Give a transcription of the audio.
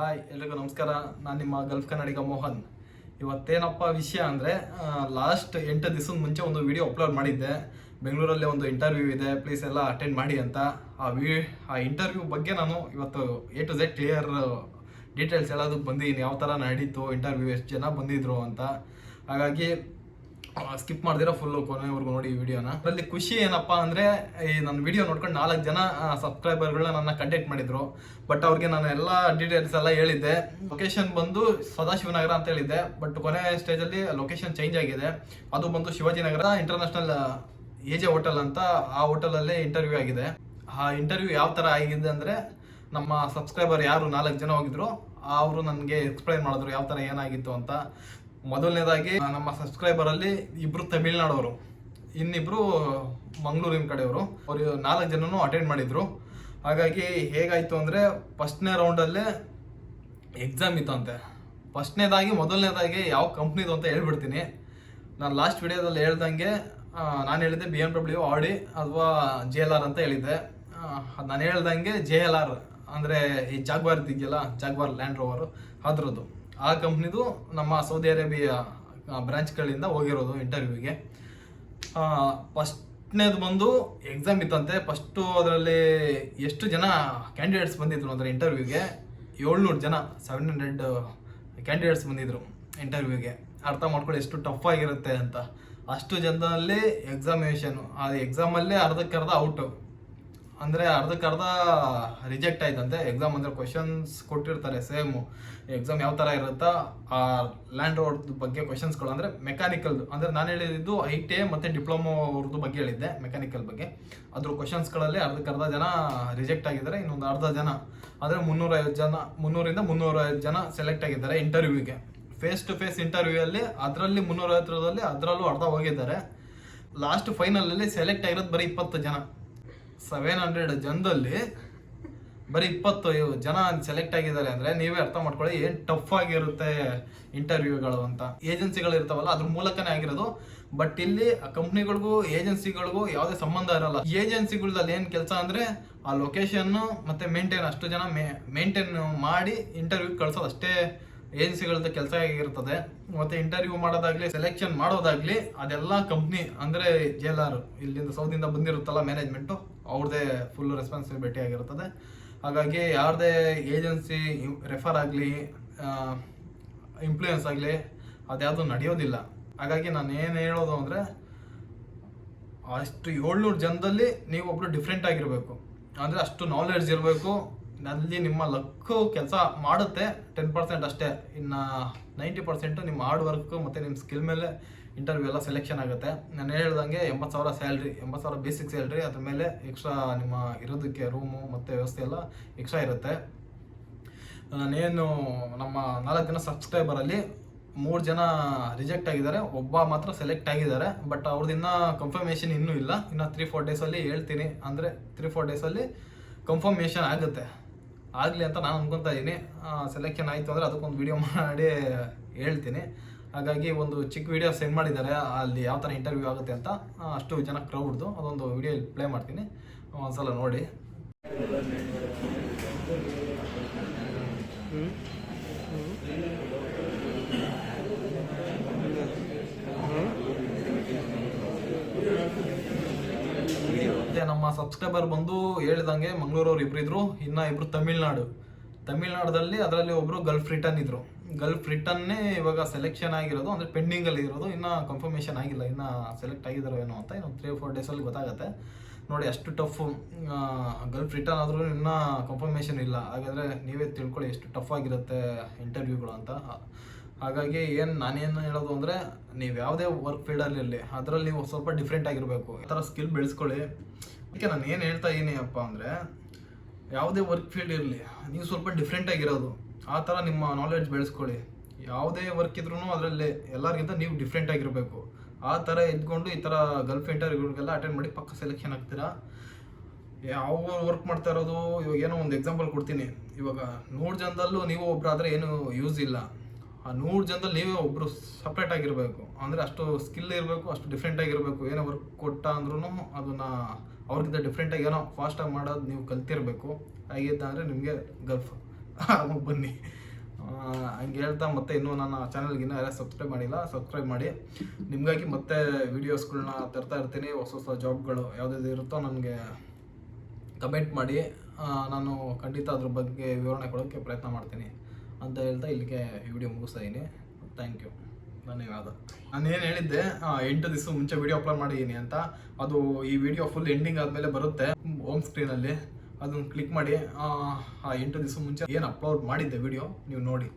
Hi ಎಲ್ರಿಗೂ ನಮಸ್ಕಾರ. ನಾನು ನಿಮ್ಮ ಗಲ್ಫ್ ಕನ್ನಡಿಗ ಮೋಹನ್. ಇವತ್ತೇನಪ್ಪ ವಿಷಯ ಅಂದರೆ, ಲಾಸ್ಟ್ 8 ದಿವಸದ ಮುಂಚೆ ಒಂದು ವಿಡಿಯೋ ಅಪ್ಲೋಡ್ ಮಾಡಿದ್ದೆ. ಬೆಂಗಳೂರಲ್ಲಿ ಒಂದು ಇಂಟರ್ವ್ಯೂ ಇದೆ, ಪ್ಲೀಸ್ ಎಲ್ಲ ಅಟೆಂಡ್ ಮಾಡಿ ಅಂತ. ಆ ಇಂಟರ್ವ್ಯೂ ಬಗ್ಗೆ ನಾನು ಇವತ್ತು A to Z clear details ಹೇಳೋದಕ್ಕೆ ಬಂದಿದ್ದೀನಿ. ಯಾವ ಥರ ನಡೀತು ಇಂಟರ್ವ್ಯೂ, ಎಷ್ಟು ಜನ ಬಂದಿದ್ರು ಅಂತ. ಹಾಗಾಗಿ ಸ್ಕಿಪ್ ಮಾಡ್ದಿರೋ ಫುಲ್ಲು ಕೊನೆವರೆಗೂ ನೋಡಿ ಈ ವಿಡಿಯೋನ. ಅದರಲ್ಲಿ ಖುಷಿ ಏನಪ್ಪ ಅಂದರೆ, ಈ ನನ್ನ ವಿಡಿಯೋ ನೋಡ್ಕೊಂಡು 4 ಜನ ಸಬ್ಸ್ಕ್ರೈಬರ್ಗಳನ್ನ ನನ್ನ ಕಾಂಟ್ಯಾಕ್ಟ್ ಮಾಡಿದ್ರು. ಬಟ್ ಅವ್ರಿಗೆ ನಾನು ಎಲ್ಲ ಡೀಟೇಲ್ಸ್ ಎಲ್ಲ ಹೇಳಿದ್ದೆ. ಲೊಕೇಶನ್ ಬಂದು ಸದಾಶಿವನಗರ ಅಂತ ಹೇಳಿದ್ದೆ, ಬಟ್ ಕೊನೆ ಸ್ಟೇಜಲ್ಲಿ ಲೊಕೇಶನ್ ಚೇಂಜ್ ಆಗಿದೆ. ಅದು ಬಂದು ಶಿವಾಜಿನಗರ ಇಂಟರ್ನ್ಯಾಷನಲ್ AJ ಹೋಟೆಲ್ ಅಂತ, ಆ ಹೋಟೆಲಲ್ಲೇ ಇಂಟರ್ವ್ಯೂ ಆಗಿದೆ. ಆ ಇಂಟರ್ವ್ಯೂ ಯಾವ ಥರ ಆಗಿದೆ ಅಂದರೆ, ನಮ್ಮ ಸಬ್ಸ್ಕ್ರೈಬರ್ ಯಾರು 4 ಜನ ಹೋಗಿದ್ರು ಅವರು ನನಗೆ ಎಕ್ಸ್ಪ್ಲೈನ್ ಮಾಡಿದ್ರು ಯಾವ ಥರ ಏನಾಗಿತ್ತು ಅಂತ. ಮೊದಲನೇದಾಗಿ ನಮ್ಮ ಸಬ್ಸ್ಕ್ರೈಬರಲ್ಲಿ 2 ತಮಿಳ್ನಾಡವರು, ಇನ್ನಿಬ್ರು ಮಂಗಳೂರಿನ ಕಡೆಯವರು. ಅವರು 4 ಜನನು ಅಟೆಂಡ್ ಮಾಡಿದ್ರು. ಹಾಗಾಗಿ ಹೇಗಾಯಿತು ಅಂದರೆ, ಫಸ್ಟ್ನೇ ರೌಂಡಲ್ಲೇ ಎಕ್ಸಾಮ್ ಇತ್ತಂತೆ. ಮೊದಲನೇದಾಗಿ ಯಾವ ಕಂಪ್ನಿದು ಅಂತ ಹೇಳ್ಬಿಡ್ತೀನಿ. ನಾನು ಲಾಸ್ಟ್ ವಿಡಿಯೋದಲ್ಲಿ ಹೇಳ್ದಂಗೆ ನಾನು ಹೇಳಿದ್ದೆ BMW, Audi ಅಥವಾ JLR ಅಂತ ಹೇಳಿದ್ದೆ. ನಾನು ಹೇಳ್ದಂಗೆ JLR ಅಂದರೆ ಈ ಜಾಗ್ವಾರ್ ಇದೆಯಲ್ಲ, ಜಾಗ್ವಾರ್ ಲ್ಯಾಂಡ್ ರೋವರು, ಅದ್ರದ್ದು ಆ ಕಂಪ್ನಿದು ನಮ್ಮ ಸೌದಿ ಅರೇಬಿಯಾ ಬ್ರಾಂಚ್ಗಳಿಂದ ಹೋಗಿರೋದು ಇಂಟರ್ವ್ಯೂಗೆ. ಫಸ್ಟ್ನೇದು ಬಂದು ಎಕ್ಸಾಮ್ ಇತ್ತಂತೆ. ಫಸ್ಟು ಅದರಲ್ಲಿ ಎಷ್ಟು ಜನ ಕ್ಯಾಂಡಿಡೇಟ್ಸ್ ಬಂದಿದ್ರು ಅಂದರೆ ಇಂಟರ್ವ್ಯೂಗೆ, 700 ಜನ, 700 ಕ್ಯಾಂಡಿಡೇಟ್ಸ್ ಬಂದಿದ್ರು ಇಂಟರ್ವ್ಯೂಗೆ. ಅರ್ಥ ಮಾಡ್ಕೊಳ್ಳಿ ಎಷ್ಟು ಟಫ್ ಆಗಿರುತ್ತೆ ಅಂತ. ಅಷ್ಟು ಜನದಲ್ಲಿ ಎಕ್ಸಾಮಿನೇಷನು, ಆ ಎಕ್ಸಾಮಲ್ಲೇ ಅರ್ಧಕ್ಕರ್ಧ ಔಟು, ಅಂದರೆ ಅರ್ಧಕ್ಕರ್ಧ ರಿಜೆಕ್ಟ್ ಆಯ್ತಂತೆ. ಎಕ್ಸಾಮ್ ಅಂದರೆ ಕ್ವಶನ್ಸ್ ಕೊಟ್ಟಿರ್ತಾರೆ ಸೇಮು. ಎಕ್ಸಾಮ್ ಯಾವ ಥರ ಇರುತ್ತಾ, ಆ ಲ್ಯಾಂಡ್ ರೋಡ್ ಬಗ್ಗೆ ಕ್ವಶನ್ಸ್ಗಳು, ಅಂದರೆ ಮೆಕ್ಯಾನಿಕಲ್ದು, ಅಂದರೆ ನಾನು ಹೇಳಿದ್ದು ITA ಮತ್ತು ಡಿಪ್ಲೊಮೊ ಅವ್ರದ್ದು ಬಗ್ಗೆ ಹೇಳಿದ್ದೆ, ಮೆಕ್ಯಾನಿಕಲ್ ಬಗ್ಗೆ. ಅದ್ರ ಕ್ವಶನ್ಸ್ಗಳಲ್ಲಿ ಅರ್ಧಕ್ಕರ್ಧ ಜನ ರಿಜೆಕ್ಟ್ ಆಗಿದ್ದಾರೆ. ಇನ್ನೊಂದು ಅರ್ಧ ಜನ ಅಂದರೆ 350 ಜನ, 300ರಿಂದ 350 ಜನ ಸೆಲೆಕ್ಟ್ ಆಗಿದ್ದಾರೆ ಇಂಟರ್ವ್ಯೂಗೆ. ಫೇಸ್ ಟು ಫೇಸ್ ಇಂಟರ್ವ್ಯೂಯಲ್ಲಿ ಅದರಲ್ಲಿ 350ರಲ್ಲಿ ಅದರಲ್ಲೂ ಅರ್ಧ ಹೋಗಿದ್ದಾರೆ. ಲಾಸ್ಟ್ ಫೈನಲಲ್ಲಿ ಸೆಲೆಕ್ಟ್ ಆಗಿರೋದು ಬರೀ 20 ಜನ. 700 ಜನದಲ್ಲಿ ಬರೀ 20 ಜನ ಸೆಲೆಕ್ಟ್ ಆಗಿದ್ದಾರೆ ಅಂದರೆ ನೀವೇ ಅರ್ಥ ಮಾಡ್ಕೊಳ್ಳಿ ಏನು ಟಫ್ ಆಗಿರುತ್ತೆ ಇಂಟರ್ವ್ಯೂಗಳು ಅಂತ. ಏಜೆನ್ಸಿಗಳು ಇರ್ತಾವಲ್ಲ, ಅದ್ರ ಮೂಲಕನೇ ಆಗಿರೋದು. ಬಟ್ ಇಲ್ಲಿ ಕಂಪ್ನಿಗಳಿಗೂ ಏಜೆನ್ಸಿಗಳಿಗೂ ಯಾವುದೇ ಸಂಬಂಧ ಇರಲ್ಲ. ಏಜೆನ್ಸಿಗಳ್ದಲ್ಲಿ ಏನು ಕೆಲಸ ಅಂದರೆ ಆ ಲೊಕೇಶನ್ನು ಮತ್ತು ಮೇಂಟೈನ್, ಅಷ್ಟು ಜನ ಮೇಂಟೈನ್ ಮಾಡಿ ಇಂಟರ್ವ್ಯೂ ಕಳ್ಸೋದು ಅಷ್ಟೇ ಏಜೆನ್ಸಿಗಳದ್ದು ಕೆಲಸ ಆಗಿರ್ತದೆ. ಮತ್ತು ಇಂಟರ್ವ್ಯೂ ಮಾಡೋದಾಗ್ಲಿ, ಸೆಲೆಕ್ಷನ್ ಮಾಡೋದಾಗ್ಲಿ, ಅದೆಲ್ಲ ಕಂಪ್ನಿ ಅಂದರೆ JLR ಇಲ್ಲಿಂದ ಸೌದಿಯಿಂದ ಬಂದಿರುತ್ತಲ್ಲ ಮ್ಯಾನೇಜ್ಮೆಂಟು, ಅವ್ರದ್ದೇ ಫುಲ್ ರೆಸ್ಪಾನ್ಸಿಬಿಲಿಟಿ ಆಗಿರ್ತದೆ. ಹಾಗಾಗಿ ಯಾರದೇ ಏಜೆನ್ಸಿ ರೆಫರ್ ಆಗಲಿ, ಇನ್ಫ್ಲೂಯೆನ್ಸ್ ಆಗಲಿ, ಅದ್ಯಾವುದು ನಡೆಯೋದಿಲ್ಲ. ಹಾಗಾಗಿ ನಾನು ಏನು ಹೇಳೋದು ಅಂದರೆ, ಅಷ್ಟು 700 ಜನದಲ್ಲಿ ನೀವು ಒಬ್ಬರು ಡಿಫ್ರೆಂಟ್ ಆಗಿರಬೇಕು, ಅಂದರೆ ಅಷ್ಟು ನಾಲೆಡ್ಜ್ ಇರಬೇಕು. ಅಲ್ಲಿ ನಿಮ್ಮ ಲಕ್ಕು ಕೆಲಸ ಮಾಡುತ್ತೆ 10% ಅಷ್ಟೇ. ಇನ್ನು 90% ನಿಮ್ಮ ಹಾರ್ಡ್ ವರ್ಕ್ ಮತ್ತು ನಿಮ್ಮ ಸ್ಕಿಲ್ ಮೇಲೆ ಇಂಟರ್ವ್ಯೂ ಎಲ್ಲ ಸೆಲೆಕ್ಷನ್ ಆಗುತ್ತೆ. ನಾನು ಹೇಳ್ದಂಗೆ 80,000 ಸ್ಯಾಲ್ರಿ, 80,000 ಬೇಸಿಕ್ ಸ್ಯಾಲ್ರಿ, ಅದ್ರ ಮೇಲೆ ಎಕ್ಸ್ಟ್ರಾ ನಿಮ್ಮ ಇರೋದಕ್ಕೆ ರೂಮು ಮತ್ತು ವ್ಯವಸ್ಥೆ ಎಲ್ಲ ಎಕ್ಸ್ಟ್ರಾ ಇರುತ್ತೆ. ನಾನೇನು ನಮ್ಮ 4 ಜನ ಸಬ್ಸ್ಕ್ರೈಬರಲ್ಲಿ 3 ಜನ ರಿಜೆಕ್ಟ್ ಆಗಿದ್ದಾರೆ, ಒಬ್ಬ ಮಾತ್ರ ಸೆಲೆಕ್ಟ್ ಆಗಿದ್ದಾರೆ. ಬಟ್ ಅವ್ರದ್ದಿನ್ನ ಕನ್ಫರ್ಮೇಷನ್ ಇನ್ನೂ ಇಲ್ಲ. ಇನ್ನು 3-4 ಡೇಸಲ್ಲಿ ಹೇಳ್ತೀನಿ, ಅಂದರೆ 3-4 ಡೇಸಲ್ಲಿ ಕನ್ಫರ್ಮೇಷನ್ ಆಗುತ್ತೆ. ಆಗಲಿ ಅಂತ ನಾನು ಅನ್ಕೊತಾ ಇದ್ದೀನಿ. ಸೆಲೆಕ್ಷನ್ ಆಯಿತು ಅಂದರೆ ಅದಕ್ಕೊಂದು ವಿಡಿಯೋ ಮಾಡಿ ಹೇಳ್ತೀನಿ. ಹಾಗಾಗಿ ಒಂದು ಚಿಕ್ಕ ವಿಡಿಯೋ ಸೆಂಡ್ ಮಾಡಿದ್ದಾರೆ, ಅಲ್ಲಿ ಯಾವ ಥರ ಇಂಟರ್ವ್ಯೂ ಆಗುತ್ತೆ ಅಂತ. ಅಷ್ಟು ಜನ ಕ್ರೌಡ್ದು ಅದೊಂದು ವಿಡಿಯೋ ಪ್ಲೇ ಮಾಡ್ತೀನಿ, ಒಂದ್ಸಲ ನೋಡಿ. ನಮ್ಮ ಸಬ್ಸ್ಕ್ರೈಬರ್ ಬಂದು ಹೇಳಿದಂಗೆ ಮಂಗಳೂರವ್ರು 2 ಇದ್ರು, ಇನ್ನು 2 ತಮಿಳ್ನಾಡಲ್ಲಿ, ಅದರಲ್ಲಿ ಒಬ್ಬರು ಗಲ್ಫ್ ರಿಟರ್ನ್ ಇದ್ರು. ಗಲ್ಫ್ ರಿಟರ್ನ್ನೇ ಇವಾಗ ಸೆಲೆಕ್ಷನ್ ಆಗಿರೋದು, ಅಂದರೆ ಪೆಂಡಿಂಗಲ್ಲಿ ಇರೋದು, ಇನ್ನೂ ಕನ್ಫರ್ಮೇಷನ್ ಆಗಿಲ್ಲ, ಇನ್ನು ಸೆಲೆಕ್ಟ್ ಆಗಿದ್ದಾರೋ ಏನೋ ಅಂತ. ಇನ್ನು 3-4 ಡೇಸಲ್ಲಿ ಗೊತ್ತಾಗುತ್ತೆ ನೋಡಿ. ಅಷ್ಟು ಟಫ್ ಗಲ್ಫ್ ರಿಟರ್ನ್ ಆದ್ರೂ ಇನ್ನೂ ಕನ್ಫರ್ಮೇಷನ್ ಇಲ್ಲ. ಹಾಗಾದರೆ ನೀವೇ ತಿಳ್ಕೊಳ್ಳಿ ಎಷ್ಟು ಟಫ್ ಆಗಿರುತ್ತೆ ಇಂಟರ್ವ್ಯೂಗಳು ಅಂತ. ಹಾಗಾಗಿ ನಾನೇನು ಹೇಳೋದು ಅಂದರೆ, ನೀವು ಯಾವುದೇ ವರ್ಕ್ ಫೀಲ್ಡಲ್ಲಿ ಇರಲಿ, ಅದರಲ್ಲಿ ನೀವು ಸ್ವಲ್ಪ ಡಿಫ್ರೆಂಟ್ ಆಗಿರಬೇಕು, ಆ ಥರ ಸ್ಕಿಲ್ ಬೆಳೆಸ್ಕೊಳ್ಳಿ. ಅದಕ್ಕೆ ನಾನು ಏನು ಹೇಳ್ತಾ ಇದ್ದೀನಿ ಅಪ್ಪ ಅಂದರೆ, ಯಾವುದೇ ವರ್ಕ್ ಫೀಲ್ಡ್ ಇರಲಿ, ನೀವು ಸ್ವಲ್ಪ ಡಿಫ್ರೆಂಟ್ ಆಗಿರೋದು, ಆ ಥರ ನಿಮ್ಮ ನಾಲೆಡ್ಜ್ ಬೆಳೆಸ್ಕೊಳ್ಳಿ. ಯಾವುದೇ ವರ್ಕ್ ಇದ್ರೂ ಅದರಲ್ಲಿ ಎಲ್ಲರಿಗಿಂತ ನೀವು ಡಿಫ್ರೆಂಟ್ ಆಗಿರಬೇಕು. ಆ ಥರ ಇದ್ಕೊಂಡು ಈ ಥರ ಗಲ್ಫ್ ಇಂಟರ್ವ್ಯೂಗಳಿಗೆಲ್ಲ ಅಟೆಂಡ್ ಮಾಡಿ ಪಕ್ಕ ಸೆಲೆಕ್ಷನ್ ಆಗ್ತೀರಾ. ಯಾವ ವರ್ಕ್ ಮಾಡ್ತಾ ಇರೋದು, ಇವಾಗ ಏನೋ ಒಂದು ಎಕ್ಸಾಂಪಲ್ ಕೊಡ್ತೀನಿ. ಇವಾಗ 100 ಜನದಲ್ಲೂ ನೀವು ಒಬ್ಬರಾದರೆ ಏನು ಯೂಸ್ ಇಲ್ಲ. ಆ 100 ಜನದಲ್ಲಿ ನೀವೇ ಒಬ್ಬರು ಸಪ್ರೇಟ್ ಆಗಿರಬೇಕು, ಅಂದರೆ ಅಷ್ಟು ಸ್ಕಿಲ್ ಇರಬೇಕು, ಅಷ್ಟು ಡಿಫ್ರೆಂಟ್ ಆಗಿರಬೇಕು. ಏನೋ ವರ್ಕ್ ಕೊಟ್ಟ ಅಂದ್ರೂ ಅದನ್ನು ಅವ್ರಿಗಿಂತ ಡಿಫ್ರೆಂಟಾಗಿ ಏನೋ ಫಾಸ್ಟಾಗಿ ಮಾಡೋದು ನೀವು ಕಲ್ತಿರಬೇಕು. ಆಗಿದ್ದ ಅಂದರೆ ನಿಮಗೆ ಗಲ್ಫ್ ಆರಾಮಾಗಿ ಬನ್ನಿ. ಹಂಗೆ ಹೇಳ್ತಾ ಮತ್ತೆ ಇನ್ನೂ ನನ್ನ ಚಾನಲ್ಗೆ ಇನ್ನೂ ಯಾರು ಸಬ್ಸ್ಕ್ರೈಬ್ ಮಾಡಿಲ್ಲ, ಸಬ್ಸ್ಕ್ರೈಬ್ ಮಾಡಿ. ನಿಮಗಾಗಿ ಮತ್ತೆ ವೀಡಿಯೋಸ್ಗಳನ್ನ ತರ್ತಾ ಇರ್ತೀನಿ. ಹೊಸ ಹೊಸ ಜಾಬ್ಗಳು ಯಾವುದಾದ್ರು ಇರುತ್ತೋ ನನಗೆ ಕಮೆಂಟ್ ಮಾಡಿ, ನಾನು ಖಂಡಿತ ಅದ್ರ ಬಗ್ಗೆ ವಿವರಣೆ ಕೊಡೋಕ್ಕೆ ಪ್ರಯತ್ನ ಮಾಡ್ತೀನಿ ಅಂತ ಹೇಳ್ತಾ ಇಲ್ಲಿಗೆ ಈ ವಿಡಿಯೋ ಮುಗಿಸ್ತಾ ಇದ್ದೀನಿ. ಥ್ಯಾಂಕ್ ಯು, ಧನ್ಯವಾದ. ನಾನೇನು ಹೇಳಿದ್ದೆ 8 ದಿವಸ ಮುಂಚೆ ವಿಡಿಯೋ ಅಪ್ಲೋಡ್ ಮಾಡಿದ್ದೀನಿ ಅಂತ, ಅದು ಈ ವಿಡಿಯೋ ಫುಲ್ ಎಂಡಿಂಗ್ ಆದಮೇಲೆ ಬರುತ್ತೆ ಹೋಮ್ ಸ್ಕ್ರೀನಲ್ಲಿ. ಅದನ್ನು ಕ್ಲಿಕ್ ಮಾಡಿ 8 ದಿವಸ ಮುಂಚೆ ಏನು ಅಪ್ಲೋಡ್ ಮಾಡಿದ್ದೆ ವಿಡಿಯೋ ನೀವು ನೋಡಿ.